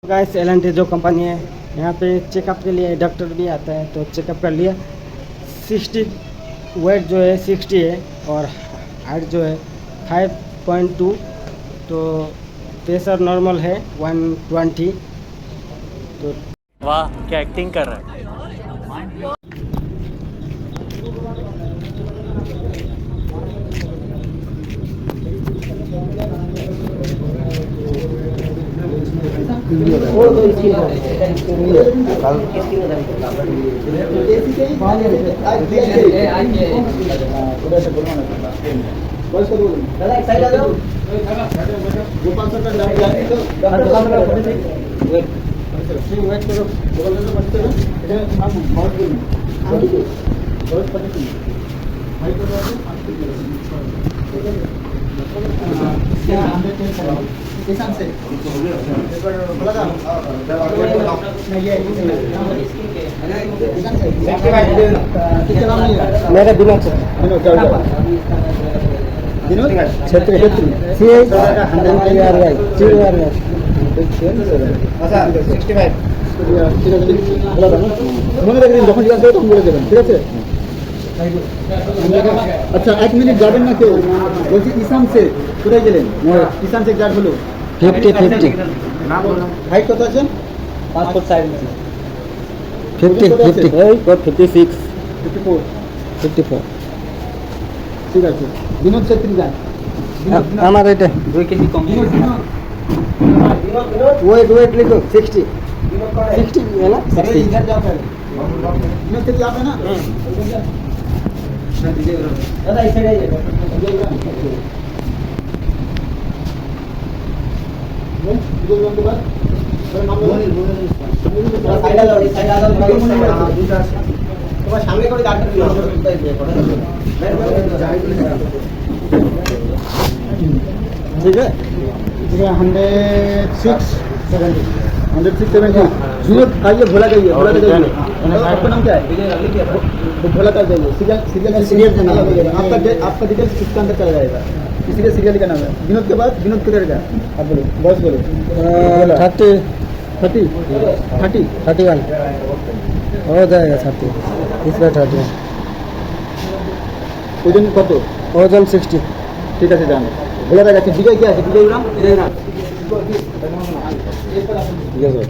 Guys L&T जो company है यहाँ पे चेकअप के लिए डॉक्टर भी आता है, तो चेकअप कर लिया। 60 वेट जो है 60 है और हाइट जो है 5.2, तो प्रेशर नॉर्मल है 120। तो वाह क्या एक्टिंग कर रहा है। मेरा दिमाग छेत्री মনে রেখে দিন, যখন জিজ্ঞাসা করবে তখন বলে দেবেন, ঠিক আছে? আচ্ছা, 1 মিনিট যাবেন না কেউ। বলছি ইসাম শেখ কোথায় গেলেন? ইসাম শেখ যার হলো 50 হাইট কত আছে? 5 ফুট 4 ইঞ্চি। 56 54। ঠিক আছে। বিনোদ ছেত্রী যান। আমার এটা 2 কেজি কম। ওয়েট লিখো 60 है ना? 60 इधर जाओ पहले। विनोद ছেত্রী आप है ना? दादा इस साइड आइए। के बाद साइड आ जाओ, তোমার সামনে করে ডাক্তার ठीक है? 106 विनोद आइए, भोला जाइए। आपका नाम क्या है? भोला का जाइए। सीरियल आपका डिटेल्स इसके अंदर चला जाएगा, इसीलिए सीरियल का नाम है। विनोद के बाद विनोद किधर का? आप बोलो, बॉस बोलो। 31 हो जाएगा 30। इस बार 31 ওজন কত? ওজন 60। ঠিক আছে, জানো ভোলা যাচ্ছে। বিজয় কি আছে? বিজয় রাম ঠিক আছে।